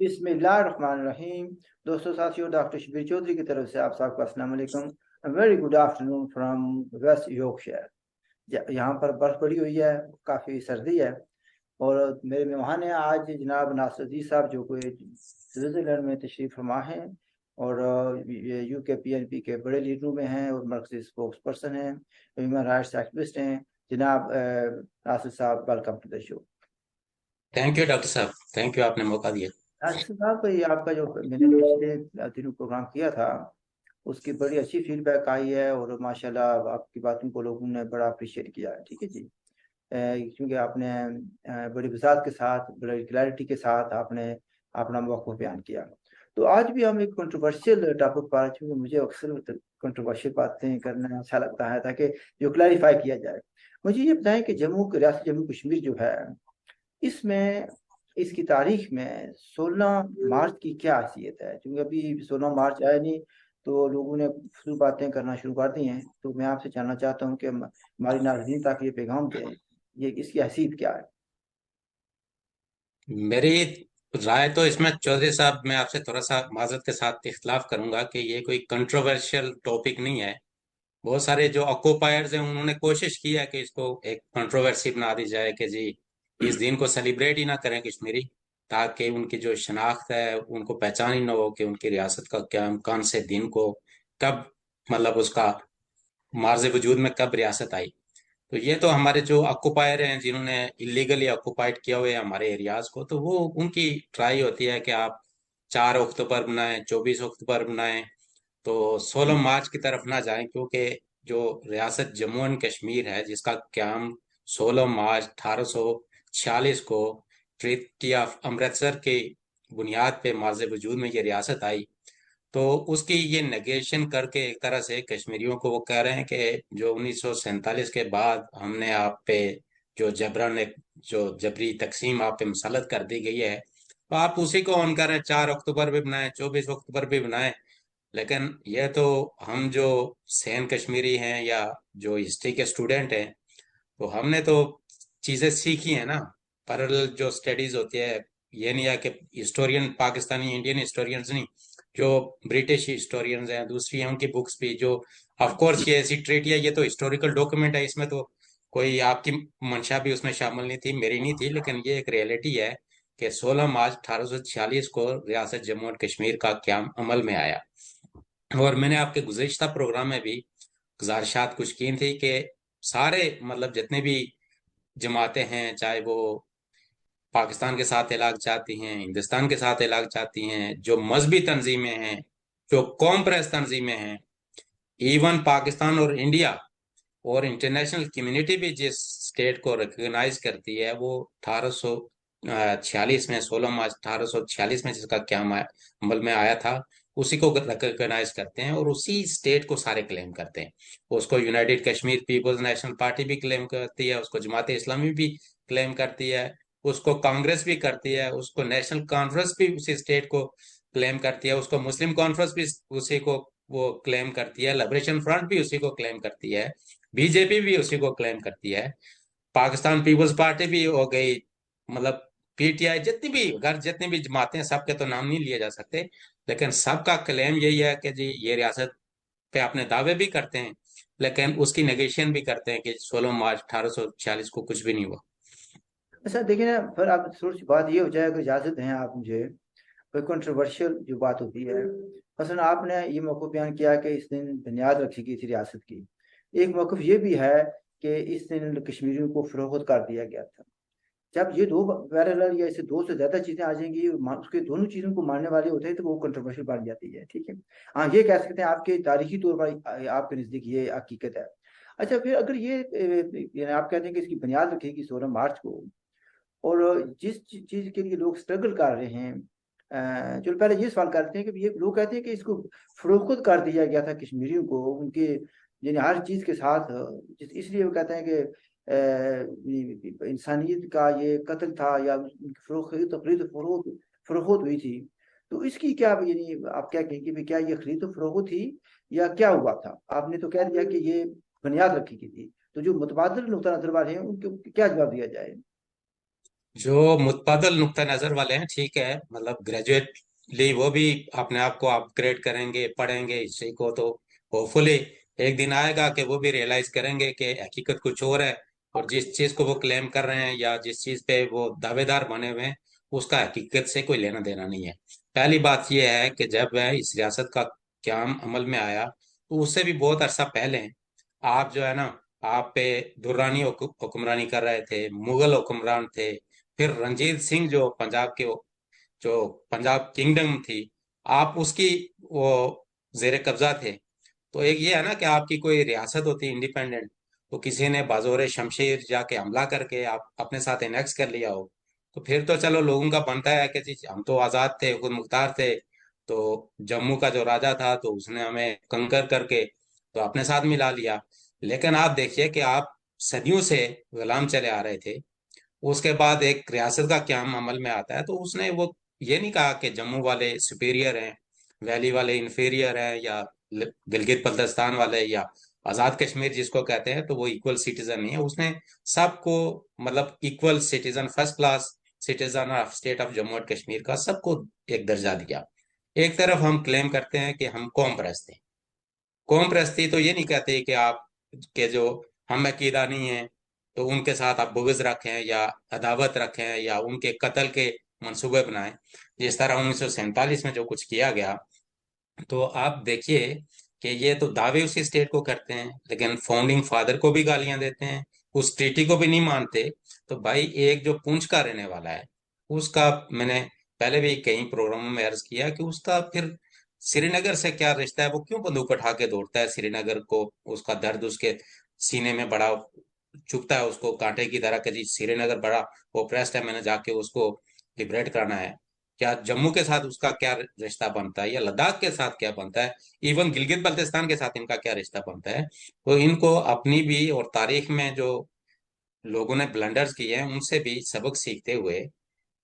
बिस्मिल्लाहिर्रहमानिर्रहीम। दोस्तों, साथियों, डॉक्टर शबीर चौधरी की तरफ से आप सबको अस्सलाम वालेकुम। Very good afternoon from West Yorkshire. यहाँ पर बर्फ पड़ी हुई है, काफ़ी सर्दी है। और मेरे मेहमान हैं आज जनाब नासरुद्दीन साहब, जो कोई स्विट्ज़रलैंड में तशरीफ़ फरमा हैं और यूके पीएनपी के बड़े लीडरों में हैं और मरकज़ी स्पोक्स पर्सन हैं, ह्यूमन राइट्स एक्टिविस्ट हैं। जनाब नासिर साहब, welcome to the show. Thank you doctor साहब। थैंक यू, आपने मौका दिया। नासिर साहब, ये आपका जो मैंने पिछले दिनों प्रोग्राम किया था, उसकी बड़ी अच्छी फीडबैक आई है और माशाल्लाह आपकी बातों को लोगों ने बड़ा अप्रिशिएट किया है। ठीक है जी। क्योंकि आपने बड़ी वजाहत के साथ, बड़ी क्लैरिटी के साथ आपने अपना मौक़िफ़ बयान किया। तो आज भी हम एक कंट्रोवर्शियल टॉपिक पर, क्योंकि मुझे अक्सर कंट्रोवर्शियल बातें करना अच्छा लगता है ताकि जो क्लैरिफाई किया जाए। मुझे ये बताएं कि रियासत जम्मू कश्मीर जो है, इसमें इसकी तारीख में 16 मार्च की क्या हैसियत है? क्योंकि अभी 16 मार्च आया नहीं, तो लोगों ने फिजूल बातें करना शुरू कर दी हैं। तो मैं आपसे जानना चाहता हूँ कि हमारी नाज़रीन तक ये पैगाम दें, ये इसकी हैसियत क्या है? मेरी राय तो इसमें चौधरी साहब, मैं आपसे थोड़ा सा माजरत के साथ इख्तलाफ करूंगा कि ये कोई कंट्रोवर्शियल टॉपिक नहीं है। बहुत सारे जो ऑक्यूपायर्स हैं उन्होंने कोशिश की है कि इसको एक कंट्रोवर्सी बना दी जाए कि जी इस दिन को सेलिब्रेट ही ना करें कश्मीरी, ताकि उनकी जो शनाख्त है उनको पहचान ही ना हो कि उनकी रियासत का क्या, कौन से दिन को, कब, मतलब उसका मार्ज वजूद में कब रियासत आई। तो ये तो हमारे जो ऑक्युपायर हैं जिन्होंने इलीगली ऑक्युपाइड किया हुआ है हमारे एरियाज को, तो वो उनकी ट्राई होती है कि आप 4 अक्टूबर बनाएं, 24 अक्टूबर बनाएं, तो 16 मार्च की तरफ ना जाएं, क्योंकि जो रियासत जम्मू एंड कश्मीर है जिसका क्याम 16 मार्च 1846 को ट्रीटी ऑफ अमृतसर की बुनियाद पे मार्ज वजूद में ये रियासत आई, तो उसकी ये नेगेशन करके एक तरह से कश्मीरियों को वो कह रहे हैं कि जो 1947 के बाद हमने आप पे जो जबरन एक जो जबरी तकसीम आप पे मुसलत कर दी गई है, तो आप उसी को ऑन कर रहे हैं। 4 अक्टूबर भी बनाए, 24 अक्टूबर भी बनाए, लेकिन यह तो हम जो सैन कश्मीरी हैं या जो हिस्ट्री के स्टूडेंट हैं, तो हमने तो चीजें सीखी है ना। पैरेलल जो स्टडीज होती है, ये नहीं है कि हिस्टोरियन पाकिस्तानी इंडियन हिस्टोरियंस नहीं, जो ब्रिटिश हिस्टोरियंस हैं दूसरी हैं उनकी बुक्स भी, जो ऑफ कोर्स ये ऐसी ट्रीटी है, ये तो हिस्टोरिकल डॉक्यूमेंट है, इसमें तो कोई आपकी मंशा भी उसमें शामिल नहीं थी, मेरी नहीं थी, लेकिन ये एक रियलिटी है कि 16 मार्च 1846 को रियासत जम्मू एंड कश्मीर का क्याम अमल में आया। और मैंने आपके गुज़िश्ता प्रोग्राम में भी गुजारिशात कुछ की थी कि सारे, मतलब जितने भी जमातें हैं, चाहे वो पाकिस्तान के साथ इलाक चाहती हैं, हिंदुस्तान के साथ इलाक चाहती हैं, जो मजहबी तंजीमें हैं, जो कौम परस्त तंजीमें हैं, इवन पाकिस्तान और इंडिया और इंटरनेशनल कम्युनिटी भी जिस स्टेट को रिकॉग्नाइज करती है, वो 1846 में, 16 मार्च 1846 में जिसका क्याम अमल में आया था, उसी को रिकॉग्नाइज करते हैं और उसी स्टेट को सारे क्लेम करते हैं। उसको United Kashmir People's National Party भी क्लेम करती है, उसको जमात इस्लामी भी क्लेम करती है, उसको कांग्रेस भी करती है, उसको नेशनल कॉन्फ्रेंस भी उसी स्टेट को क्लेम करती है, उसको मुस्लिम कॉन्फ्रेंस भी उसी को वो क्लेम करती है, लिबरेशन फ्रंट भी उसी को क्लेम करती है, बीजेपी भी उसी को क्लेम करती है, पाकिस्तान पीपल्स पार्टी भी हो गई, मतलब पीटीआई, जितनी भी, अगर जितनी भी जमातें, सबके तो नाम नहीं लिए जा सकते, लेकिन सबका क्लेम यही है कि जी ये रियासत पे अपने दावे भी करते हैं, लेकिन उसकी नेगेशन भी करते हैं कि 16 मार्च 1846 को कुछ भी नहीं हुआ। अच्छा, देखिए ना, फिर आप थोड़ी सी बात ये हो जाए, अगर इजाज़त दें आप मुझे, कोई कंट्रोवर्शियल जो बात होती है। मसलन आपने ये मौक़िफ़ बयान किया कि इस दिन बुनियाद रखी गई थी रियासत की। एक मौक़िफ़ ये भी है कि इस दिन कश्मीरियों को फ़रोग़त कर दिया गया था। जब ये दो पैरेलल या इससे दो से ज़्यादा चीज़ें आ जाएंगी, उसके दोनों चीज़ों को मानने वाले होते हैं, तो वो कंट्रोवर्शियल बन जाती है। ठीक है। हाँ, ये कह सकते हैं आपके तारीखी तौर पर आपके नज़दीक ये हकीकत है। अच्छा, फिर अगर ये यानी आप कहते हैं कि इसकी बुनियाद रखेगी 16 मार्च को, और जिस चीज़ के लिए लोग स्ट्रगल कर रहे हैं, चलो पहले ये सवाल करते हैं कि ये लोग कहते हैं कि इसको फरोख्त कर दिया गया था कश्मीरियों को, उनके यानी हर चीज़ के साथ, इसलिए वो कहते हैं कि इंसानियत का ये कत्ल था, या उनकी फरोख्त हुई थी। तो इसकी क्या यानी आप क्या कहेंगे कि क्या ये खरीद फरोख्त थी या क्या हुआ था? आपने तो कह दिया कि ये बुनियाद रखी गई थी, तो जो मुतबादिल नुक्ता नजर वाले हैं उनको क्या जवाब दिया जाए? जो मुतबादल नुक्ता नजर वाले हैं, ठीक है, मतलब ग्रेजुएटली वो भी अपने आप को अपग्रेड करेंगे, पढ़ेंगे हिस्ट्री को, तो होपफुली एक दिन आएगा कि वो भी रियलाइज करेंगे कि हकीकत कुछ और है, और जिस चीज को वो क्लेम कर रहे हैं या जिस चीज पे वो दावेदार बने हुए हैं, उसका हकीकत से कोई लेना देना नहीं है। पहली बात यह है कि जब वह इस रियासत का क्याम अमल में आया, तो उससे भी बहुत अरसा पहले आप जो है ना, आप पे दुर्रानी हुक्मरानी कर रहे थे, मुगल हुक्मरान थे, फिर रंजीत सिंह जो पंजाब के, जो पंजाब किंगडम थी, आप उसकी वो जेर कब्जा थे। तो एक ये है ना कि आपकी कोई रियासत होती इंडिपेंडेंट, तो किसी ने बाजोरे शमशीर जाके हमला करके आप अपने साथ एनेक्स कर लिया हो, तो फिर तो चलो लोगों का बनता है कि जी हम तो आजाद थे, खुद मुख्तार थे, तो जम्मू का जो राजा था तो उसने हमें कंकर करके तो अपने साथ मिला लिया। लेकिन आप देखिए कि आप सदियों से गुलाम चले आ रहे थे, उसके बाद एक रियासत का क्याम अमल में आता है, तो उसने वो ये नहीं कहा कि जम्मू वाले सुपीरियर हैं, वैली वाले इंफीरियर हैं, या गिलगित बल्तिस्तान वाले या आजाद कश्मीर जिसको कहते हैं, तो वो इक्वल सिटीजन नहीं है। उसने सबको, मतलब equal citizen, first class citizen of state of Jammu and Kashmir का सबको एक दर्जा दिया। एक तरफ हम क्लेम करते हैं कि हम कौम परस्त हैं। कौम परस्ती तो ये नहीं कहते कि आप के जो हम अकीदा नहीं है तो उनके साथ आप बुग़्ज़ रखें या अदावत रखें या उनके कत्ल के मंसूबे बनाएं, जिस तरह 1947 में जो कुछ किया गया। तो आप देखिए कि ये तो दावे उसी स्टेट को करते हैं, लेकिन फाउंडिंग फादर को भी गालियां देते हैं, उस ट्रीटी को भी नहीं मानते। तो भाई एक जो पुंछ का रहने वाला है, उसका मैंने पहले भी कई प्रोग्रामों में अर्ज किया कि उसका फिर श्रीनगर से क्या रिश्ता है, वो क्यों बंदूक उठा के दौड़ता है श्रीनगर को, उसका दर्द उसके सीने में बड़ा चुभता है उसको कांटे की तरह कि जी श्रीनगर बड़ा ओप्रेस्ड है, मैंने जाके उसको लिबरेट कराना है। क्या जम्मू के साथ उसका क्या रिश्ता बनता है, या लद्दाख के साथ क्या बनता है, इवन गिलगित बल्तिस्तान के साथ इनका क्या रिश्ता बनता है। तो इनको अपनी भी और तारीख में जो लोगों ने ब्लंडर्स किए हैं उनसे भी सबक सीखते हुए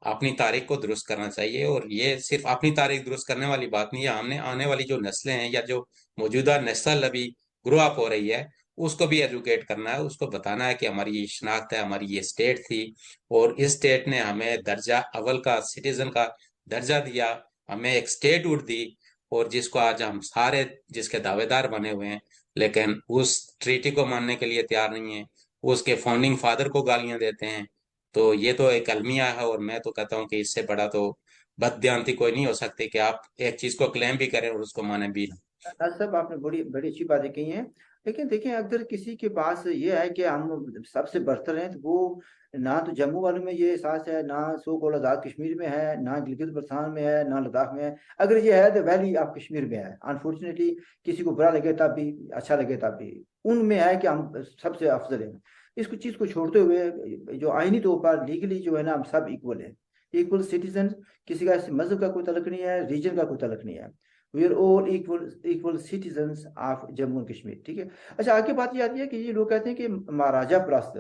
अपनी तारीख को दुरुस्त करना चाहिए। और ये सिर्फ अपनी तारीख दुरुस्त करने वाली बात नहीं है, हमने आने वाली जो नस्लें हैं या जो मौजूदा नस्ल अभी ग्रो अप हो रही है, उसको भी एजुकेट करना है, उसको बताना है कि हमारी ये शनाख्त है, हमारी ये स्टेट थी, और इस स्टेट ने हमें दर्जा अव्वल का सिटीजन का दर्जा दिया, हमें एक स्टेटहुड दी, और जिसको आज हम सारे जिसके दावेदार बने हुए हैं, लेकिन उस ट्रीटी को मानने के लिए तैयार नहीं है, उसके फाउंडिंग फादर को गालियां देते हैं। तो ये तो एक अलमिया है, और मैं तो कहता हूँ कि इससे बड़ा तो बददियांती कोई नहीं हो सकती कि आप एक चीज को क्लेम भी करें और उसको माने भी ना। सब आपने बड़ी बड़ी अच्छी बातें कही हैं। लेकिन देखिए, अगर किसी के पास ये है कि हम सबसे बरतर हैं, तो वो ना तो जम्मू वालों में ये एहसास है, ना सो को लद्दाख कश्मीर में है, ना गिलगित बल्तिस्तान में है, ना लद्दाख में है। अगर ये है तो वैली ऑफ कश्मीर में है। अनफॉर्चुनेटली किसी को बुरा लगे तब भी, अच्छा लगे तब भी, उनमें है कि हम सबसे अफजल हैं। इसको चीज को छोड़ते हुए जो आईनी तौर पर लीगली जो है ना, हम सब इक्वल है, इक्वल सिटीजन। किसी का मजहब का कोई तलक नहीं है, रीजन का कोई तलक नहीं है। We are all equal citizens of Jammu and Kashmir. ठीक है। अच्छा, आगे बात ये आती है कि ये लोग कहते हैं कि महाराजा प्रस्थ,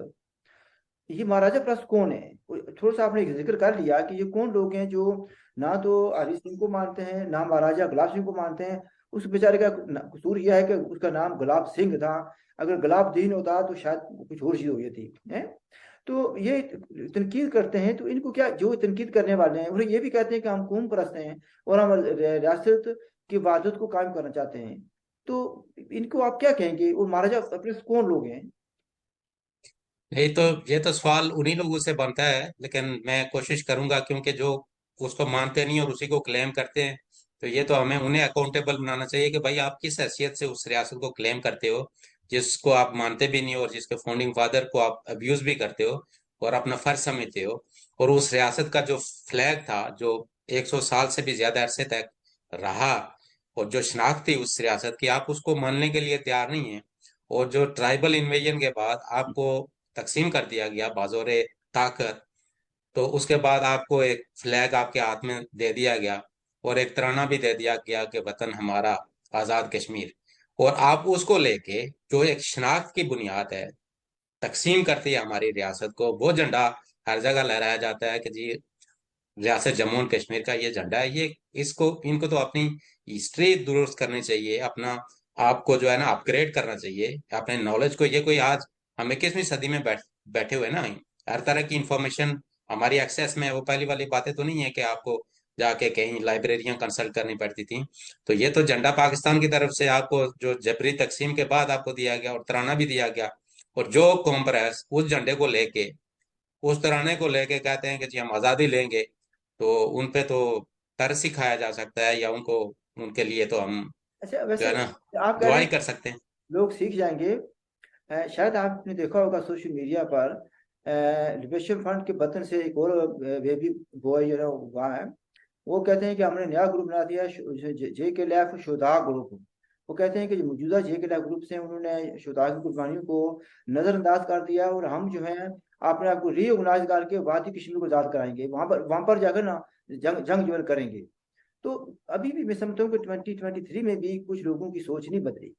ये महाराजा प्रस्थ कौन है? थोड़ा सा आपने एक जिक्र कर लिया कि ये कौन लोग हैं जो ना तो हरि सिंह को मानते हैं, ना महाराजा गुलाब सिंह को मानते हैं। उस बेचारे का कसूर यह है कि उसका नाम गुलाब सिंह था। अगर गुलाब दीन होता तो शायद कुछ और चीज हुई थी, है। तो ये तनकीद करते हैं, तो इनको क्या, जो तनकीद करने वाले हैं उन्हें ये भी कहते हैं कि हम कौम परस्त हैं और हम रियासत की वहादत को कायम करना चाहते हैं। तो इनको आप क्या कहेंगे, और महाराजा प्रस्थ कौन लोग हैं? नहीं तो ये तो सवाल उन्हीं लोगों से बनता है, लेकिन मैं कोशिश करूंगा, क्योंकि जो उसको मानते नहीं और उसी को क्लेम करते हैं, तो ये तो हमें उन्हें अकाउंटेबल बनाना चाहिए कि भाई आप किस हैसियत से उस रियासत को क्लेम करते हो जिसको आप मानते भी नहीं हो, और जिसके फाउंडिंग फादर को आप अब्यूज भी करते हो और अपना फर्ज समझते हो। और उस रियासत का जो फ्लैग था, जो 100 साल से भी ज्यादा अरसे तक रहा, और जो शनाख्त थी उस रियासत की, आप उसको मानने के लिए तैयार नहीं है। और जो ट्राइबल इन्वेजन के बाद आपको तकसीम कर दिया गया बाजोरे ताकत, तो उसके बाद आपको एक फ्लैग आपके हाथ में दे दिया गया और एक तराना भी दे दिया गया कि वतन हमारा आजाद कश्मीर, और आप उसको लेके जो एक शनाख्त की बुनियाद है तकसीम करती है हमारी रियासत को, वो झंडा हर जगह लहराया जाता है कि जी रियासत जम्मू एंड कश्मीर का ये झंडा है। ये इसको इनको तो अपनी हिस्ट्री दुरुस्त करनी चाहिए, अपना आपको जो है ना अपग्रेड करना चाहिए अपने नॉलेज को। ये कोई आज हम 21वीं सदी में बैठे हुए ना, हर तरह की इंफॉर्मेशन हमारी एक्सेस में है, वो पहली वाली बातें तो नहीं है कि आपको जाके कहीं लाइब्रेरियां कंसल्ट करनी पड़ती थी। तो ये तो झंडा पाकिस्तान की तरफ से आपको जो जबरी तकसीम के बाद आपको दिया गया और तराना भी दिया गया। और जो कॉम्प्रेस उस झंडे को लेके, उस तराने को लेके कहते हैं कि जी हम आज़ादी लेंगे, तो उन पे तो तरस ही खाया जा सकता है, या उनको, उनके लिए तो हम अच्छा, जो वैसे है ना आप कह दुआ रहे ही हैं कर सकते हैं। लोग सीख जाएंगे। शायद आपने देखा होगा सोशल मीडिया पर लिबरेशन फ्रंट के बटन से एक और बेबी बॉय जो है हुआ है। वो कहते हैं कि हमने नया ग्रुप बना दिया, जे के लैफ शुदा ग्रुप। वो कहते हैं कि जो मौजूदा जे के लैफ ग्रुप से उन्होंने शुदा की कुर्बानियों को नजरअंदाज कर दिया, और हम जो है अपने आप को रीऑर्गेनाइज करके वादी कश्मीर को आजाद कराएंगे, वहां पर जाकर ना जंग जंग जो है करेंगे। तो अभी भी मैं समझता हूँ कि 2023 में भी कुछ लोगों की सोच नहीं बदली।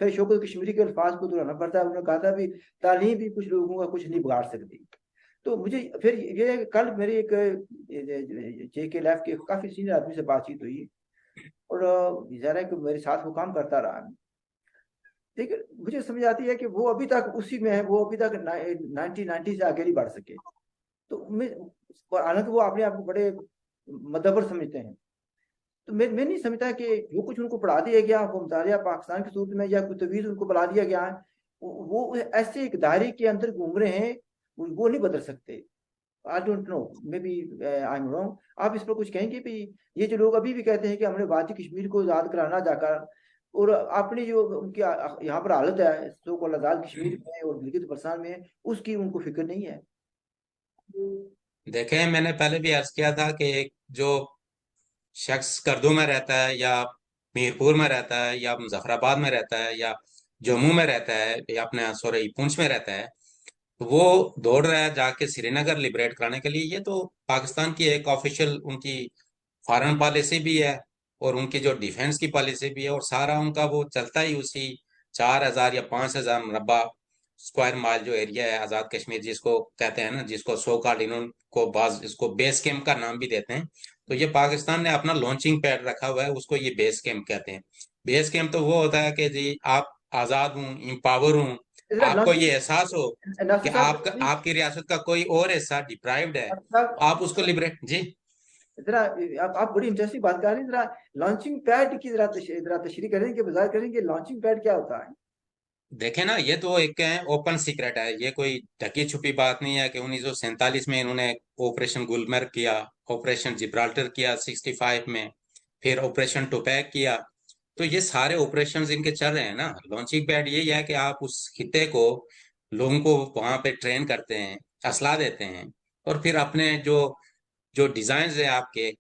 फिर शौकत कश्मीरी के अल्फाज को दोहराना पड़ता है, उन्होंने कहा था भी तालीम भी कुछ लोगों का कुछ नहीं बिगाड़ सकती। तो मुझे फिर ये कल मेरी एक जे के लैफ के काफी सीनियर आदमी से बातचीत हुई, और ज़ाहिर है कि मेरे साथ वो काम करता रहा। लेकिन मुझे समझ आती है कि वो अभी तक उसी में है, वो अभी तक 1990 से आगे नहीं बढ़ सके। तो मैं, हालांकि वो अपने आप को बड़े मदबर समझते हैं। तो मैं नहीं समझता कि जो कुछ उनको पढ़ा दिया गया वो मुतालिया पाकिस्तान की सूरत में, या कोई तवीज़ उनको पढ़ा दिया गया है, वो ऐसे एक दायरे के अंदर घूम रहे हैं, वो नहीं बदल सकते। I don't know, maybe I am wrong. आप इस पर कुछ कहेंगे भी? ये जो लोग अभी भी कहते हैं कि हमने वादी कश्मीर को आज़ाद कराना जाकर, और अपनी जो उनकी यहाँ पर हालत है सो को आज़ाद कश्मीर में और गिलगित बल्तिस्तान में, उसकी उनको फिक्र नहीं है। देखें, मैंने पहले भी अर्ज किया था कि एक जो शख्स कर्दू में रहता है, या मीरपुर में रहता है, या मुजफ्फराबाद में रहता है, या जम्मू में रहता है, या अपने सॉरी पुंछ में रहता है, तो वो दौड़ रहा है जाके श्रीनगर लिबरेट कराने के लिए। ये तो पाकिस्तान की एक ऑफिशियल उनकी फॉरेन पॉलिसी भी है, और उनकी जो डिफेंस की पॉलिसी भी है, और सारा उनका वो चलता ही उसी 4,000 या 5,000 मुरब्बा स्क्वायर माइल जो एरिया है आजाद कश्मीर जिसको कहते हैं ना, जिसको सो कॉल्ड इनको बाज इसको बेस कैंप का नाम भी देते हैं। तो ये पाकिस्तान ने अपना लॉन्चिंग पैड रखा हुआ है, उसको ये बेस कैंप कहते हैं। बेस कैंप तो वो होता है कि जी आप आजाद हूँ, इम्पावर हूँ, इधर आपको नासिर ये एहसास हो कि नासिर साहब, आपका आपकी रियासत का कोई और हिस्सा डिप्राइव्ड है, नासिर साहब, आप उसको लिबरेट जी। जरा आप बड़ी इंटरेस्टिंग बात कर रहे हैं। जरा लॉन्चिंग पैड की जरा तशरीह करेंगे, वजाह करेंगे लॉन्चिंग पैड क्या होता है? देखे ना, ये तो एक ओपन सीक्रेट है, ये कोई ढकी छुपी बात नहीं है कि 1947 में इन्होंने ऑपरेशन गुलमर्ग किया, ऑपरेशन जिब्राल्टर किया 65 में, फिर ऑपरेशन टोपैक किया। तो ये सारे ऑपरेशंस इनके चल रहे हैं ना। लॉन्चिंग पैड यही है कि आप उस खिते को, लोगों को वहां पे ट्रेन करते हैं, असला देते हैं, और फिर अपने जो जो डिजाइन है आपके,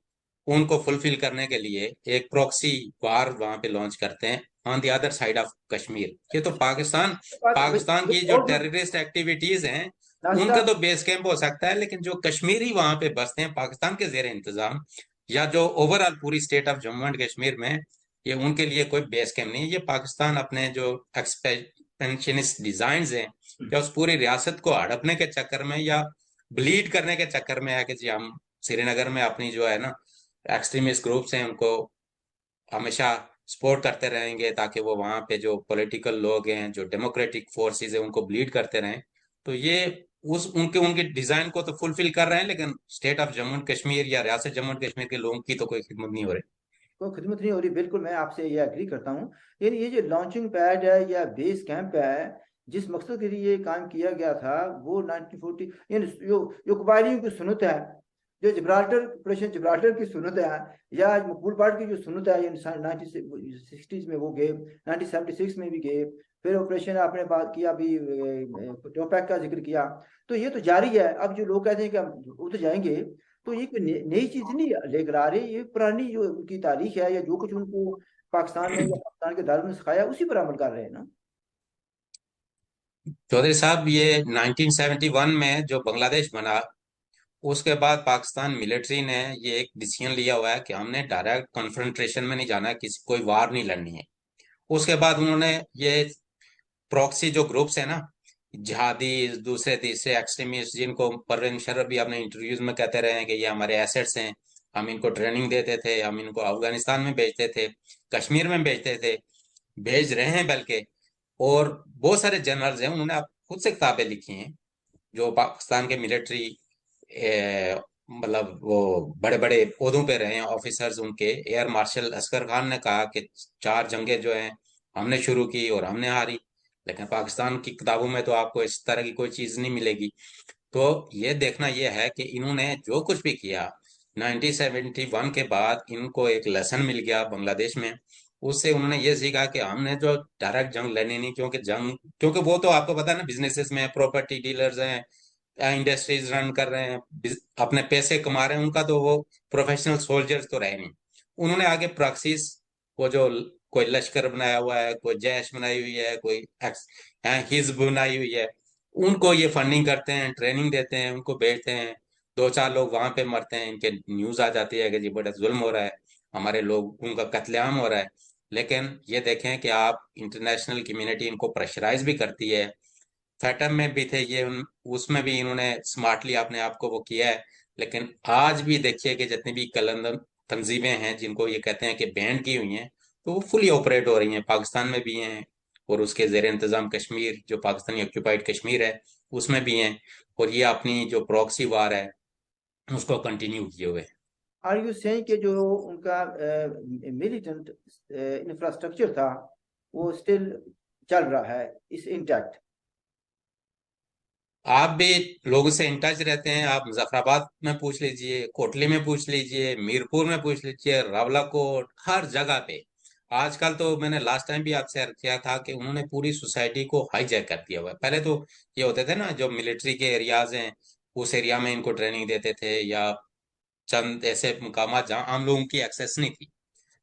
उनको फुलफिल करने के लिए एक प्रॉक्सी वार वहां पे लॉन्च करते हैं on the other side of Kashmir. ये तो पाकिस्तान पाकिस्तान की जो और भी टेररिस्ट एक्टिविटीज हैं, नासिर उनका साहब, तो बेस कैंप हो सकता है, लेकिन जो कश्मीरी वहां पे बसते हैं पाकिस्तान के जेर इंतजाम, या जो ओवरऑल पूरी state of Jammu and Kashmir में, ये उनके लिए कोई बेस कैंप नहीं है। ये पाकिस्तान अपने जो एक्सपेंशनिस्ट डिजाइन हैं, या उस पूरी रियासत को हड़पने के चक्कर में, या ब्लीड करने के चक्कर में है कि जी हम श्रीनगर में अपनी जो है ना एक्सट्रीमिस्ट ग्रुप्स हैं उनको हमेशा सपोर्ट करते रहेंगे, ताकि वो वहां पे जो पॉलिटिकल लोग हैं, जो डेमोक्रेटिक फोर्सेस है, उनको ब्लीड करते रहें। तो ये उस उनके उनके डिजाइन को तो फुलफिल कर रहे हैं, लेकिन state of Jammu and Kashmir या रियासत जम्मू एंड कश्मीर के लोगों की तो कोई खिदमत नहीं हो रही। कोई खिदमत नहीं हो रही, बिल्कुल मैं आपसे ये एग्री करता हूँ। यानी ये जो लॉन्चिंग पैड है या बेस कैंप है, जिस मकसद के लिए ये काम किया गया था वो 1940, यानी जो कबायलियों की सुन्नत है, जो जब्राल्टर ऑपरेशन जब्राल्टर की सुन्नत है, या मकबूल पार्ट की जो सुन्नत है, ये 1960s में वो गए, 1976 में भी गए, फिर ऑपरेशन आपने बात किया अभी टोपैक का जिक्र किया। तो ये तो जारी है। अब जो लोग कहते हैं कि हम उधर जाएंगे, तो ये कोई नई चीज नहीं लेकर आ रही, ये पुरानी जो उनकी तारीख है, या जो कुछ उनको पाकिस्तान में या पाकिस्तान के दायरे में सिखाया उसी पर अमल कर रहे हैं ना। चौधरी साहब, ये 1971 में जो बांग्लादेश बना, उसके बाद पाकिस्तान मिलिट्री ने ये एक डिसीजन लिया हुआ है कि हमने डायरेक्ट कन्फ्रंट्रेशन में नहीं जाना है, किसी कोई वार नहीं लड़नी है। उसके बाद उन्होंने ये प्रॉक्सी जो ग्रुप्स है ना, जिहादी, दूसरे तीसरे एक्सट्रीमिस्ट, जिनको परवीन मुशर्रफ भी अपने इंटरव्यूज में कहते रहे हैं कि ये हमारे एसेट्स हैं, हम इनको ट्रेनिंग देते थे, हम इनको अफगानिस्तान में भेजते थे, कश्मीर में भेजते थे, भेज रहे हैं बल्कि। और बहुत सारे जनरल्स हैं, उन्होंने आप खुद से किताबें लिखी हैं, जो पाकिस्तान के मिलिट्री मतलब वो बड़े बड़े ओहदों पे रहे हैं ऑफिसर्स उनके। एयर मार्शल असगर खान ने कहा कि 4 जंगें जो हैं हमने शुरू की और हमने हारी, लेकिन पाकिस्तान की किताबों में तो आपको इस तरह की कोई चीज नहीं मिलेगी। तो ये देखना ये है कि इन्होंने जो कुछ भी किया 1971 के बाद इनको एक लेसन मिल गया बांग्लादेश में। उससे उन्होंने ये सीखा कि हमने जो डायरेक्ट जंग लड़नी नहीं, क्योंकि वो तो आपको पता है ना, बिजनेसेस में प्रॉपर्टी डीलर्स हैं, इंडस्ट्रीज रन कर रहे हैं, अपने पैसे कमा रहे हैं, उनका तो वो प्रोफेशनल सोल्जर्स तो रहे नहीं। उन्होंने आगे प्रॉक्सीज, वो जो कोई लश्कर बनाया हुआ है, कोई जैश बनाई हुई है, कोई हिजब बनाई हुई है, उनको ये फंडिंग करते हैं, ट्रेनिंग देते हैं, उनको भेजते हैं। 2-4 लोग वहां पे मरते हैं, इनके न्यूज आ जाती है कि जी बड़ा जुल्म हो रहा है, हमारे लोग उनका कत्लेआम हो रहा है। लेकिन ये देखें कि आप इंटरनेशनल कम्युनिटी इनको प्रेशराइज भी करती है। फैटम में भी थे ये, उसमें भी इन्होंने स्मार्टली अपने आप को वो किया है। लेकिन आज भी देखिए कि जितनी भी कलंदर तंजीमें हैं जिनको ये कहते हैं कि बैंड की हुई हैं, तो वो फुली ऑपरेट हो रही हैं, पाकिस्तान में भी हैं, और उसके जेर इंतजाम कश्मीर जो पाकिस्तानी ऑक्यूपाइड कश्मीर है उसमें भी हैं, और ये अपनी जो प्रॉक्सी वार है उसको कंटिन्यू किए हुए हैं। आर यू सेइंग कि जो उनका मिलिटेंट इंफ्रास्ट्रक्चर था वो स्टिल चल रहा है, इस इंटैक्ट? आप भी लोगों से इन टच रहते हैं, आप मुजफ्फराबाद में पूछ लीजिए, कोटली में पूछ लीजिए, मीरपुर में पूछ लीजिए, रावलाकोट, हर जगह पे। आजकल तो मैंने लास्ट टाइम भी आपसे अर्ज किया था कि उन्होंने पूरी सोसाइटी को हाईजैक कर दिया हुआ है। पहले तो ये होते थे ना, जो मिलिट्री के एरियाज हैं उस एरिया में इनको ट्रेनिंग देते थे, या चंद ऐसे मुकाम जहाँ आम लोगों की एक्सेस नहीं थी।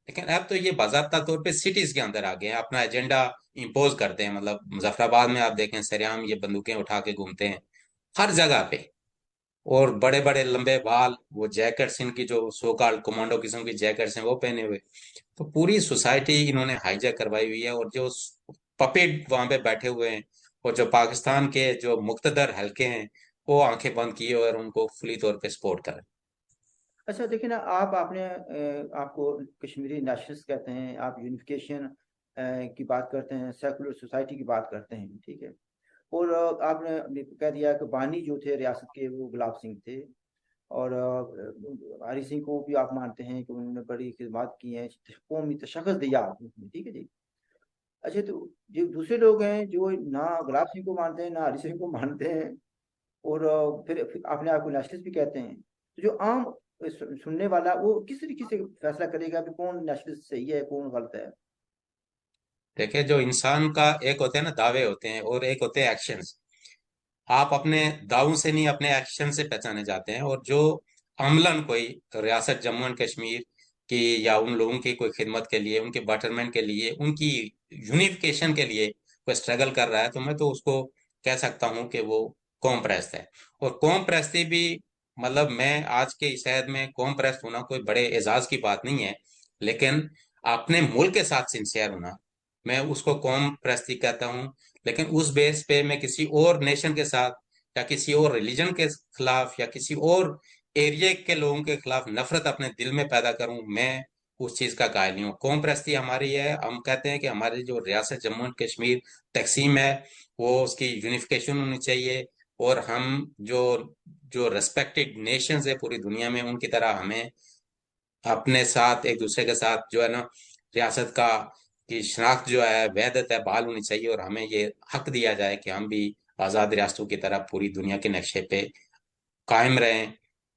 लेकिन अब तो ये बाजाबता तौर पे सिटीज के अंदर आ गए हैं, अपना एजेंडा इम्पोज करते हैं। मतलब मुजफ्फराबाद में आप देखें, सरेआम ये बंदूकें उठा के घूमते हैं हर जगह पे, और बड़े बड़े लंबे बाल, वो जैकेट्स इनकी जो सो कॉल्ड कमांडो किस्म की जैकेट्स हैं वो पहने हुए। तो पूरी सोसाइटी इन्होंने हाईजैक करवाई हुई है, और जो पपेट वहां पे बैठे हुए हैं, और जो पाकिस्तान के जो मुक्तदर हलके हैं वो आंखें बंद किए हुए और उनको फुली तौर पे सपोर्ट कर। अच्छा देखिए ना, आप आपने आपको कश्मीरी नेशनलिस्ट कहते हैं, आप यूनिफिकेशन की बात करते हैं, सेकुलर सोसाइटी की बात करते हैं, ठीक है। और आपने कह दिया कि बानी जो थे रियासत के वो गुलाब सिंह थे, और हरी सिंह को भी आप मानते हैं कि उन्होंने बड़ी खिदमत की हैं, कौमी तशख़्ख़ुस दिया आपने, ठीक है जी। अच्छा, तो जो दूसरे लोग हैं जो ना गुलाब सिंह को मानते हैं ना हरी सिंह को मानते हैं, और फिर अपने आप को नेशनलिस्ट भी कहते हैं, तो जो आम सुनने वाला वो किस तरीके से फैसला करेगा कि कौन नेशनलिस्ट सही है कौन गलत है? देखिए, जो इंसान का एक होते हैं ना दावे होते हैं, और एक होते हैं एक्शंस। आप अपने दावों से नहीं, अपने एक्शन से पहचाने जाते हैं। और जो अमलन कोई रियासत जम्मू एंड कश्मीर की या उन लोगों की कोई खिदमत के लिए, उनके बेटरमेंट के लिए, उनकी यूनिफिकेशन के लिए कोई स्ट्रगल कर रहा है, तो मैं तो उसको कह सकता हूँ कि वो कौम परस्त है। और कौम परस्ती भी, मतलब मैं आज के इस शहर में कौम परस्त होना कोई बड़े एजाज की बात नहीं है, लेकिन अपने मुल्क के साथ सिंसियर होना, मैं उसको कौम परस्ती कहता हूँ। लेकिन उस बेस पे मैं किसी और नेशन के साथ, या किसी और रिलीजन के खिलाफ, या किसी और एरिया के लोगों के खिलाफ नफरत अपने दिल में पैदा करूं, मैं उस चीज का कायल नहीं हूँ। कौम परस्ती हमारी है, हम कहते हैं कि हमारी जो रियासत जम्मू एंड कश्मीर तकसीम है वो उसकी यूनिफिकेशन होनी चाहिए। और हम जो जो रेस्पेक्टेड नेशंस है पूरी दुनिया में, उनकी तरह हमें अपने साथ एक दूसरे के साथ जो है ना, रियासत का की शनाख्त जो है, वहदत है, बहाल होनी चाहिए। और हमें ये हक दिया जाए कि हम भी आजाद रियासतों की तरह पूरी दुनिया के नक्शे पे कायम रहें,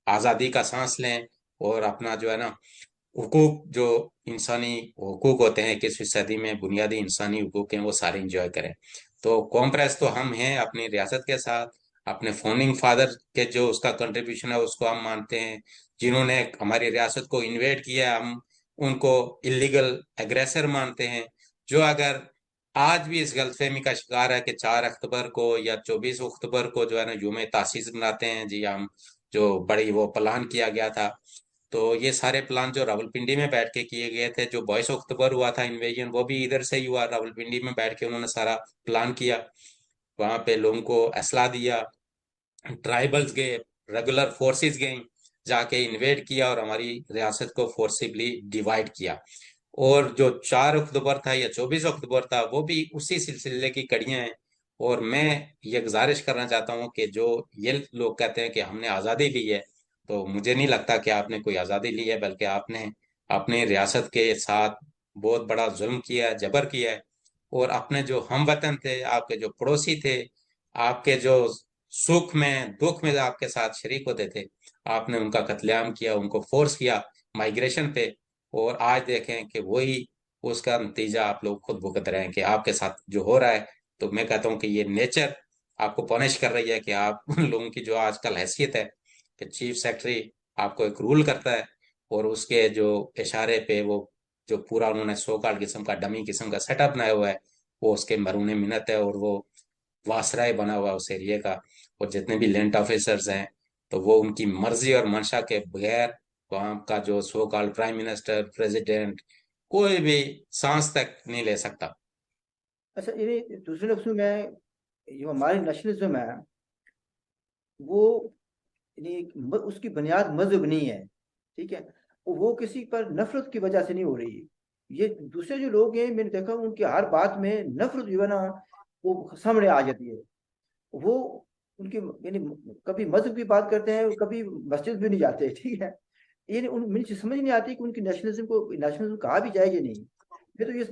आजादी का सांस लें, और अपना जो है ना हुकूक, जो इंसानी हुकूक होते हैं 21वीं सदी में, बुनियादी इंसानी हुकूक हैं, वो सारे इंजॉय करें। तो कॉम्प्रेस तो हम हैं अपनी रियासत के साथ, अपने फाउंडिंग फादर के जो उसका कंट्रीब्यूशन है उसको हम मानते हैं। जिन्होंने हमारी रियासत को इन्वेड किया, हम उनको इलीगल एग्रेसर मानते हैं। जो अगर आज भी इस गलतफहमी का शिकार है कि 4 अक्टूबर को या 24 अक्टूबर को जो है ना यूम तासीस मनाते हैं, जी हम जो बड़ी वो प्लान किया गया था, तो ये सारे प्लान जो रावलपिंडी में बैठ के किए गए थे, जो 22 अक्टूबर हुआ था इन्वेजन, वो भी इधर से ही हुआ, रावलपिंडी में बैठ के उन्होंने सारा प्लान किया। वहां पे लोगों को असला दिया, ट्राइबल्स गए, रेगुलर फोर्सेस गई, जाके इन्वेड किया और हमारी रियासत को फोर्सिबली डिवाइड किया। और जो 4 अक्टूबर था या 24 अक्टूबर था, वो भी उसी सिलसिले की कड़ियां हैं। और मैं ये गुजारिश करना चाहता हूँ कि जो ये लोग कहते हैं कि हमने आज़ादी ली है, तो मुझे नहीं लगता कि आपने कोई आज़ादी ली है, बल्कि आपने अपनी रियासत के साथ बहुत बड़ा जुल्म किया है, जबर किया है। और अपने जो हमवतन थे, आपके जो पड़ोसी थे, आपके जो सुख में दुख में आपके साथ शरीक होते थे, आपने उनका कत्लेआम किया, उनको फोर्स किया माइग्रेशन पे। और आज देखें कि वही उसका नतीजा आप लोग खुद भुगत रहे हैं कि आपके साथ जो हो रहा है। तो मैं कहता हूँ कि ये नेचर आपको पनिश कर रही है कि आप उन लोगों की जो आजकल हैसियत है कि चीफ सेक्रेटरी आपको एक रूल करता है, और उसके जो इशारे पे वो जो पूरा उन्होंने सो कॉल्ड किस्म का डमी किस्म का सेटअप बनाया हुआ है, वो उसके मरूने मिन्नत है, और वो वासराय बना हुआ है उस एरिया का। और जितने भी लैंड ऑफिसर्स हैं, तो वो उनकी मर्जी और मंशा के बगैर वहाँ का जो so called prime minister, president, कोई भी सांस तक नहीं ले सकता। अच्छा, ये दूसरे लफ्ज़ों में जो हमारी नेशनलिज्म है वो उसकी बुनियाद मजहब नहीं है, ठीक है। वो किसी पर नफरत की वजह से नहीं हो रही। ये दूसरे जो लोग हैं मैंने देखा उनकी हर बात में नफरत जो है ना वो सामने आ जाती है। वो उनकी यानी कभी मजहब की बात करते हैं और कभी मस्जिद भी नहीं जाते, ठीक है। ये उन मुझे समझ नहीं आती कि उनकी नेशनलिज्म कहा भी जाएगी नहीं।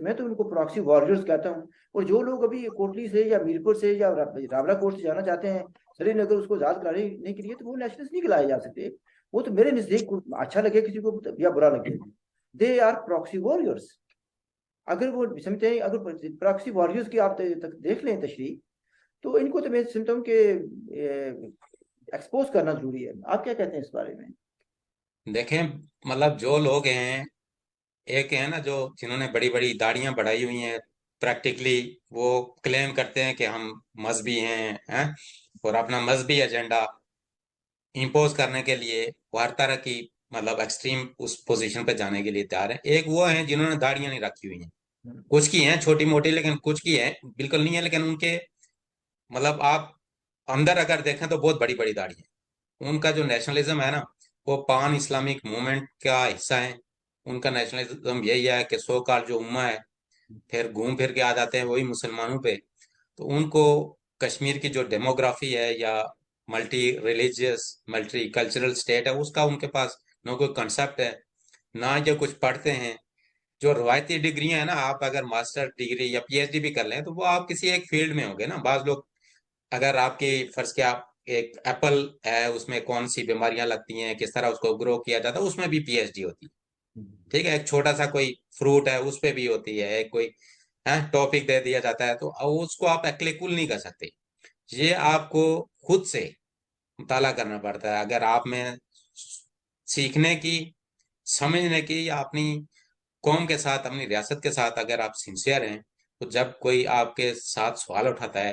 मैं तो उनको प्रॉक्सी वॉरियर्स कहता हूँ। और जो लोग अभी कोटली से या मीरपुर से या रावला कोट से जाना चाहते हैं श्रीनगर उसको आजाद कराने के लिए, तो वो नेशनलिस्ट नहीं कहलाए जा सकते। वो तो मेरे नजदीक अच्छा लगे किसी को या बुरा लगे, दे आर प्रॉक्सी वॉरियर्स। अगर वो समझते हैं, अगर प्रॉक्सी वॉरियर्स की आप तक देख लें तशरीह, तो इनको तो मैं समझता हूँ कि एक्सपोज करना जरूरी है। आप क्या कहते हैं इस बारे में? देखें, मतलब जो लोग हैं, एक है ना जो जिन्होंने बड़ी बड़ी दाढ़ियां बढ़ाई हुई हैं, प्रैक्टिकली वो क्लेम करते हैं कि हम मजहबी हैं, और अपना मजहबी एजेंडा इम्पोज करने के लिए वो हर तरह की मतलब एक्सट्रीम उस पोजीशन पे जाने के लिए तैयार है। एक वो हैं जिन्होंने दाढ़ियां नहीं रखी हुई हैं, हम्म। कुछ की हैं छोटी मोटी, लेकिन कुछ की हैं बिल्कुल नहीं है, लेकिन उनके मतलब आप अंदर अगर देखें तो बहुत बड़ी बड़ी दाढ़ी है। उनका जो नेशनलिज्म है ना, वो पान इस्लामिक मूवमेंट का हिस्सा है। उनका नेशनलिज्म यही है कि सो कॉल्ड जो उम्मा है, फिर घूम फिर के आ जाते हैं वही मुसलमानों पे। तो उनको कश्मीर की जो डेमोग्राफी है, या multi religious multi cultural state है, उसका उनके पास ना कोई कंसेप्ट है, ना ये कुछ पढ़ते हैं। जो रवायती डिग्रियां है ना, आप अगर मास्टर डिग्री या पीएचडी भी कर लें, तो वो आप किसी एक फील्ड में होंगे ना। बाज लोग, अगर आपकी फर्ज के आप एक एप्पल है, उसमें कौन सी बीमारियां लगती हैं, किस तरह उसको ग्रो किया जाता है, उसमें भी पीएचडी होती है। ठीक है, एक छोटा सा कोई फ्रूट है, उस पे भी होती है। एक कोई है टॉपिक दे दिया जाता है, तो उसको आप एक्लेकुल नहीं कर सकते। ये आपको खुद से मुताला करना पड़ता है। अगर आप में सीखने की, समझने की, या अपनी कौम के साथ, अपनी रियासत के साथ अगर आप सिंसियर हैं, तो जब कोई आपके साथ सवाल उठाता है,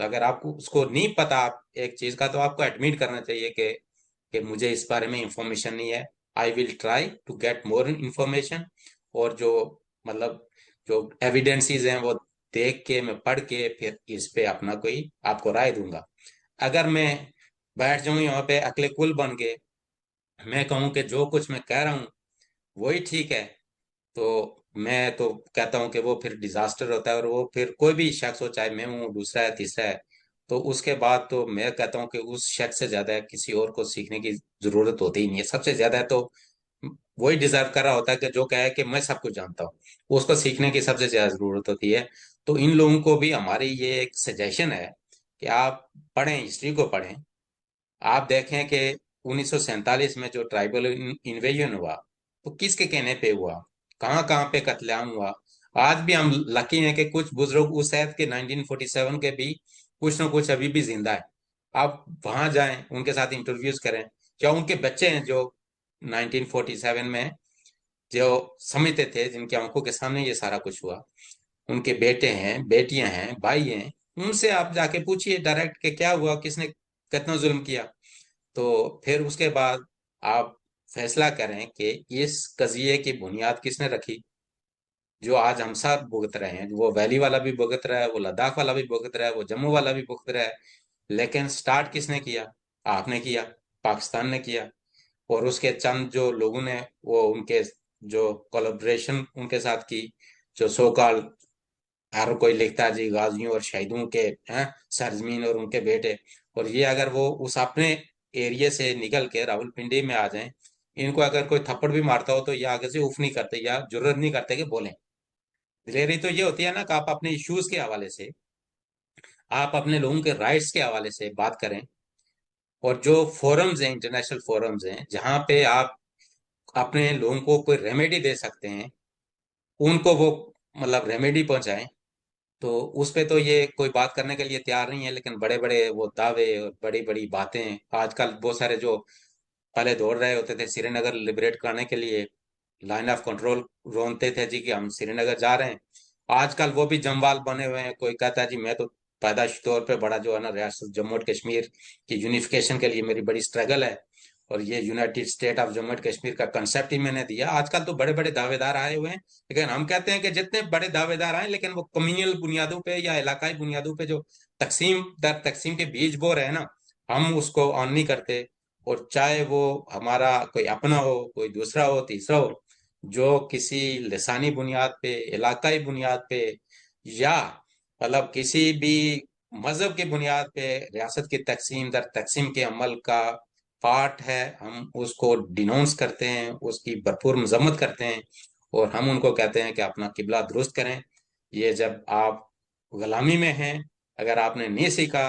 तो अगर आपको उसको नहीं पता आप एक चीज का, तो आपको एडमिट करना चाहिए कि मुझे इस बारे में इंफॉर्मेशन नहीं है। I will try to get more information. और जो मतलब जो एविडेंसेस हैं वो देख के, मैं पढ़ के फिर इस पे अपना कोई आपको राय दूंगा। अगर मैं बैठ जाऊं यहाँ पे अकले कुल बन के, मैं कहूँ कि जो कुछ मैं कह रहा हूँ वही ठीक है, तो मैं तो कहता हूँ कि वो फिर डिजास्टर होता है। और वो फिर कोई भी शख्स हो, चाहे मैं हूँ, दूसरा है, तीसरा है, तो उसके बाद तो मैं कहता हूँ कि उस शख्स से ज्यादा किसी और को सीखने की जरूरत होती ही नहीं है। सबसे ज्यादा तो वही डिजर्व कर रहा होता है कि जो कहे कि मैं सब कुछ जानता हूँ, उसको सीखने की सबसे ज्यादा जरूरत होती है। तो इन लोगों को भी हमारी ये एक सजेशन है कि आप पढ़ें, हिस्ट्री को पढ़ें। आप देखें कि 1947 में जो ट्राइबल इन्वेजन हुआ, तो किसके कहने पे हुआ, कहाँ कहाँ पे कत्लेआम हुआ। आज भी हम लकी हैं कि कुछ बुजुर्ग उस शायद के 1947 के भी कुछ ना कुछ अभी भी जिंदा है। आप वहां जाएं, उनके साथ इंटरव्यूज करें। क्या उनके बच्चे हैं जो 1947 में जो समझते थे, जिनकी आंखों के सामने ये सारा कुछ हुआ, उनके बेटे हैं, बेटियां हैं, भाई हैं, उनसे आप जाके पूछिए डायरेक्ट कि क्या हुआ, किसने कितना जुल्म किया। तो फिर उसके बाद आप फैसला करें कि इस कजिए की बुनियाद किसने रखी, जो आज हम सब भुगत रहे हैं। वो वैली वाला भी भुगत रहा है, वो लद्दाख वाला भी भुगत रहा है, वो जम्मू वाला भी भुगत रहा है। लेकिन स्टार्ट किसने किया? आपने किया, पाकिस्तान ने किया। और उसके चंद जो लोगों ने वो उनके जो कोलैबोरेशन उनके साथ की, जो सो कॉल्ड हर कोई लिखता है जी गाजियों और शहीदों के हैं सरजमीन और उनके बेटे। और ये अगर वो उस अपने एरिया से निकल के रावलपिंडी में आ जाएं, इनको अगर कोई थप्पड़ भी मारता हो तो ये आगे से उफ नहीं करते या जरूरत नहीं करते कि बोलें। दिलेरी तो ये होती है ना कि आप अपने इश्यूज के हवाले से, आप अपने लोगों के राइट्स के हवाले से बात करें। और जो फोरम्स हैं, इंटरनेशनल फोरम्स हैं, जहां पे आप अपने लोगों को कोई रेमेडी दे सकते हैं, उनको वो मतलब रेमेडी पहुंचाएं। तो उस पे तो ये कोई बात करने के लिए तैयार नहीं है, लेकिन बड़े बड़े वो दावे और बड़ी बड़ी बातें आजकल बहुत सारे जो पहले दौड़ रहे होते थे श्रीनगर लिबरेट कराने के लिए, लाइन ऑफ कंट्रोल रोनते थे जी कि हम श्रीनगर जा रहे हैं, आजकल वो भी जमवाल बने हुए हैं। कोई कहता है जी मैं तो पैदाइश तौर पे बड़ा जो है ना रियासत जम्मू और कश्मीर की यूनिफिकेशन के लिए मेरी बड़ी स्ट्रगल है, और ये United state of Jammu and Kashmir का कंसेप्ट ही मैंने दिया। आजकल तो बड़े बड़े दावेदार आए हुए हैं, लेकिन हम कहते हैं कि जितने बड़े दावेदार आए, लेकिन वो कम्युनल बुनियादों पे या इलाकाई बुनियादों पे जो तकसीम दर तकसीम के बीज बो रहे हैं ना, हम उसको ऑन नहीं करते। और चाहे वो हमारा कोई अपना हो, कोई दूसरा हो, तीसरा हो, जो किसी लिसानी बुनियाद पे, इलाकाई बुनियाद पे, या मतलब किसी भी मजहब की बुनियाद पे रियासत की तकसीम दर तकसीम के अमल का पार्ट है, हम उसको डिनोंस करते हैं, उसकी भरपूर मजम्मत करते हैं। और हम उनको कहते हैं कि अपना किबला दुरुस्त करें। ये जब आप गुलामी में हैं, अगर आपने नहीं सीखा,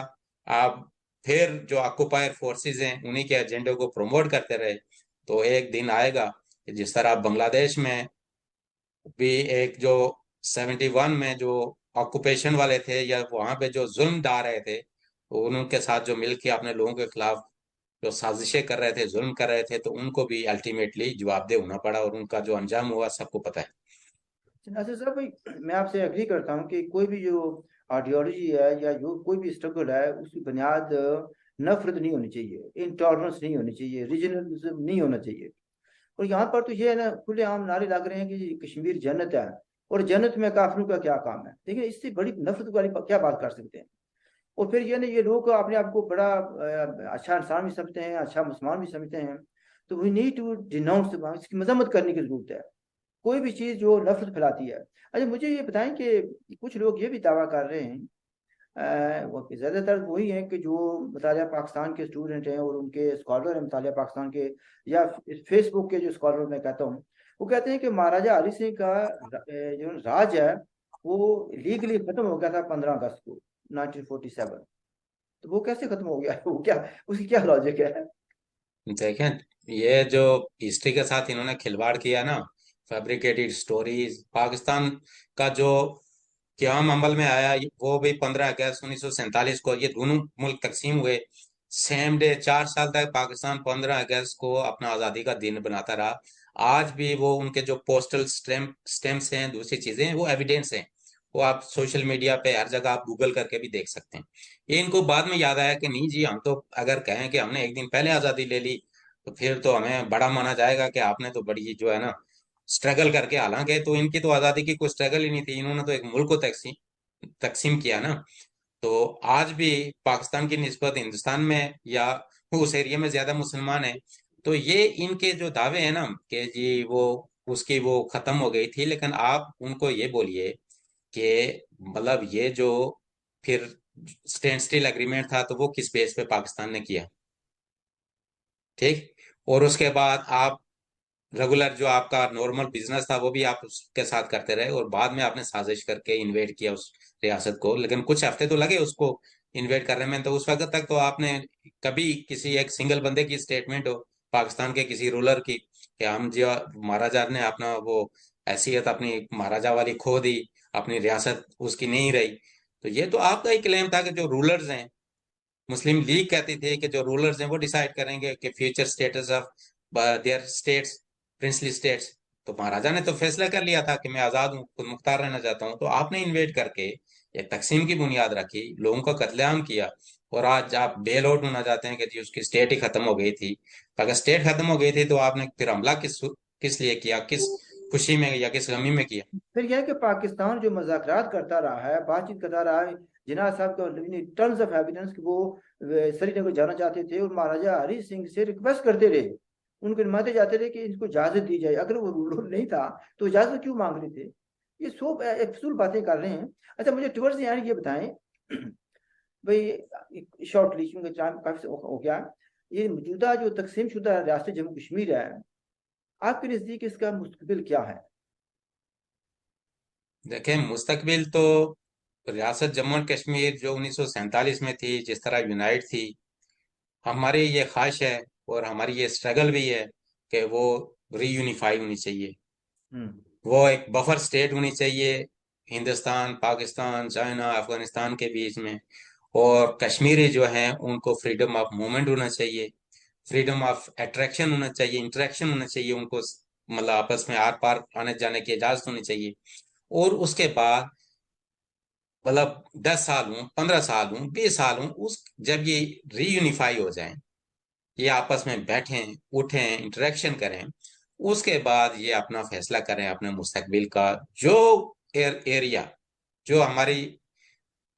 आप फिर जो ऑक्युपायर फोर्सेस हैं उन्हीं के एजेंडे को प्रमोट करते रहे, तो एक दिन आएगा कि जिस तरह बांग्लादेश में भी एक जो 71 में जो ऑक्युपेशन वाले थे या वहां पे जो जुल्म ढा रहे थे, तो उनके साथ जो मिलके अपने लोगों के खिलाफ जो साजिशें कर रहे थे, जुल्म कर रहे थे, तो उनको भी अल्टीमेटली जवाबदेह होना पड़ा, और उनका जो अंजाम हुआ सबको पता है। अच्छा सर भाई, मैं आपसे एग्री करता हूँ कि कोई भी जो आइडियोलॉजी है या जो कोई भी स्ट्रगल है उसकी बुनियाद नफरत नहीं होनी चाहिए, इंटॉलरेंस नहीं होनी चाहिए, रीजनलिज्म नहीं होना चाहिए। और यहाँ पर तो ये है ना, खुलेआम नारे लग रहे हैं कि कश्मीर जन्नत है और जन्नत में काफिरों का क्या काम है। देखिए इससे बड़ी नफरत वाली क्या बात कर सकते हैं। और फिर ये ना, ये लोग अपने आप को बड़ा अच्छा इंसान भी समझते हैं, अच्छा मुसलमान भी समझते हैं। तो वी नीड टू डिनाउंस, इसकी मजम्मत करने की जरूरत है, कोई भी चीज जो नफरत फैलाती है। अच्छा मुझे ये बताएं कि कुछ लोग ये भी दावा कर रहे हैं, वो ज्यादातर वही हैं कि जो मुतालिया पाकिस्तान के स्टूडेंट हैं और उनके स्कॉलर हैं मुतालिया पाकिस्तान के, या फेसबुक के जो स्कॉलर मैं कहता हूँ, वो कहते हैं कि महाराजा हरि सिंह का जो राज है वो लीगली खत्म हो गया था 15 अगस्त को 1947। तो वो कैसे खत्म हो गया? वो क्या, उसकी क्या लॉजिक है? देखें, ये जो हिस्ट्री के साथ इन्होंने खिलवाड़ किया ना, फैब्रिकेटेड स्टोरीज, पाकिस्तान का जो क्याम अमल में आया वो भी 15 अगस्त 1947 को, ये दोनों मुल्क तकसीम हुए सेम डे। 4 साल तक पाकिस्तान 15 अगस्त को अपना आजादी का दिन बनाता रहा। आज भी वो उनके जो पोस्टल स्टैम्प्स हैं, दूसरी चीजें हैं, वो एविडेंस हैं। वो आप सोशल मीडिया पे हर जगह आप गूगल करके भी देख सकते हैं। ये इनको बाद में याद आया कि नहीं जी, हम तो अगर कहें कि हमने एक दिन पहले आजादी ले ली तो फिर तो हमें बड़ा माना जाएगा कि आपने तो बड़ी जो है ना स्ट्रगल करके, हालांकि तो इनकी तो आजादी की कोई स्ट्रगल ही नहीं थी, इन्होंने तो एक मुल्क को तकसीम तकसीम किया ना। तो आज भी पाकिस्तान की निस्बत हिंदुस्तान में या उस एरिया में ज्यादा मुसलमान है। तो ये इनके जो दावे हैं ना कि जी वो उसकी वो खत्म हो गई थी, लेकिन आप उनको ये बोलिए कि मतलब ये जो फिर स्टैंड स्टिल एग्रीमेंट था तो वो किस बेस पे पाकिस्तान ने किया, ठीक। और उसके बाद आप रेगुलर जो आपका नॉर्मल बिजनेस था वो भी आप उसके साथ करते रहे, और बाद में आपने साजिश करके इन्वेड किया उस रियासत को, लेकिन कुछ हफ्ते तो लगे उसको इन्वेड करने में। तो उस वक्त तक तो आपने कभी किसी एक सिंगल बंदे की स्टेटमेंट हो पाकिस्तान के किसी रूलर की कि हम जो महाराजा ने अपना वो हैसियत अपनी महाराजा वाली खो दी, अपनी रियासत उसकी नहीं रही। तो ये तो आपका ही क्लेम था कि जो रूलर्स हैं, मुस्लिम लीग कहती थी कि जो रूलर्स हैं वो डिसाइड करेंगे कि future status of their states, princely states. तो महाराजा ने तो फैसला कर लिया था कि मैं आजाद हूँ, खुद मुख्तार रहना चाहता हूँ। तो आपने इन्वेड करके एक तकसीम की बुनियाद रखी, लोगों का कत्लेआम किया, और आज आप बेल आउट होना चाहते हैं कि जी उसकी स्टेट ही खत्म हो गई थी। तो अगर स्टेट खत्म हो गई थी तो आपने फिर हमला किस किस लिए किया, किस खुशी में या किस गमी में किया? फिर यह है कि पाकिस्तान जो मजाकरात करता रहा है, बातचीत करता रहा है, जिन्ना साहब का टर्म्स ऑफ एविडेंस कि वो श्रीनगर जाना चाहते थे और महाराजा हरी सिंह से रिक्वेस्ट करते रहे, उनके नुमाइंदे जाते रहे कि इनको इजाजत दी जाए। अगर वो रूल नहीं था तो इजाजत क्यों मांग रहे थे? ये सब फजूल बातें कर रहे हैं। अच्छा, मुझे टुवर्ड्स द एंड ये बताएं भाई, शॉर्टली क्योंकि टाइम काफी हो गया, ये मौजूदा जो तकसीम शुदा रियासत जम्मू कश्मीर है, आपके नजदीक इसका मुस्तकबिल क्या है? देखें, मुस्तकबिल तो रियासत जम्मू एंड कश्मीर जो 1947 में थी, जिस तरह यूनाइट थी, हमारी ये ख्वाहिश है और हमारी ये स्ट्रगल भी है कि वो रीयूनिफाई होनी चाहिए। वो एक बफर स्टेट होनी चाहिए हिंदुस्तान, पाकिस्तान, चाइना, अफगानिस्तान के बीच में। और कश्मीरी जो हैं उनको फ्रीडम ऑफ मूवमेंट होना चाहिए, फ्रीडम ऑफ अट्रैक्शन होना चाहिए, इंटरेक्शन होना चाहिए उनको, मतलब आपस में आर पार आने जाने की इजाजत होनी चाहिए। और उसके बाद मतलब 10 साल हूँ, 15 साल हूँ, 20 साल हूँ, उस जब ये रीयूनिफाई हो जाए, ये आपस में बैठें, उठें, इंटरेक्शन करें, उसके बाद ये अपना फैसला करें अपने मुस्तकबिल का। जो एरिया, जो हमारी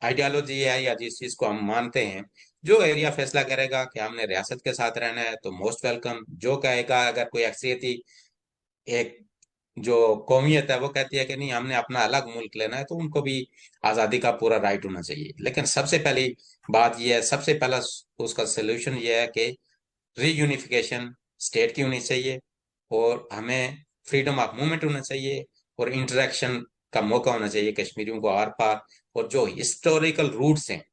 आइडियोलॉजी है या जिस चीज को हम मानते हैं, जो एरिया फैसला करेगा कि हमने रियासत के साथ रहना है तो मोस्ट वेलकम। जो कहेगा, अगर कोई अक्सरियती एक जो कौमियत है वो कहती है कि नहीं हमने अपना अलग मुल्क लेना है, तो उनको भी आजादी का पूरा राइट होना चाहिए। लेकिन सबसे पहली बात यह है, सबसे पहला उसका सोल्यूशन यह है कि रीयूनिफिकेशन स्टेट की होनी चाहिए, और हमें फ्रीडम ऑफ मूवमेंट होना चाहिए, और इंटरेक्शन का मौका होना चाहिए कश्मीरियों को आर पार। और जो हिस्टोरिकल रूट्स हैं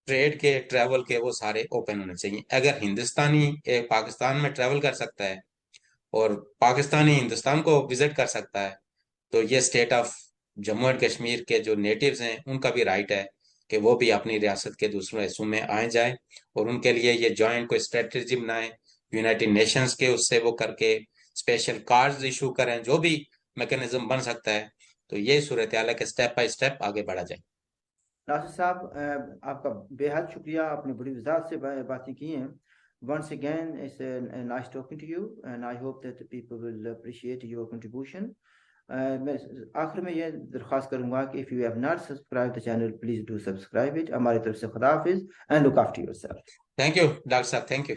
ट्रेड के, ट्रैवल के, वो सारे ओपन होने चाहिए। अगर हिंदुस्तानी एक पाकिस्तान में ट्रैवल कर सकता है और पाकिस्तानी हिंदुस्तान को विजिट कर सकता है, तो ये state of Jammu and Kashmir के जो नेटिव्स हैं उनका भी राइट है कि वो भी अपनी रियासत के दूसरे हिस्सों में आए जाए, और उनके लिए ये जॉइंट कोई स्ट्रेटजी बनाए यूनाइटेड नेशंस के, उससे वो करके स्पेशल कार्ड्स इशू करें, जो भी मैकेनिज्म बन सकता है। तो ये सूरत हाल है कि स्टेप बाय स्टेप आगे बढ़ा जाए। नासिर साहब, आपका बेहद शुक्रिया, आपने बड़ी वजाहत से बातें की हैं। Once again, it's nice talking to you, and I hope that the people will appreciate your contribution. मैं आखिर में ये दरख्वास्त करूंगा कि if you have not subscribed the channel, please do subscribe it. हमारी तरफ से खुदा हाफिज, and look after yourself. Thank you doctor साहब, थैंक यू।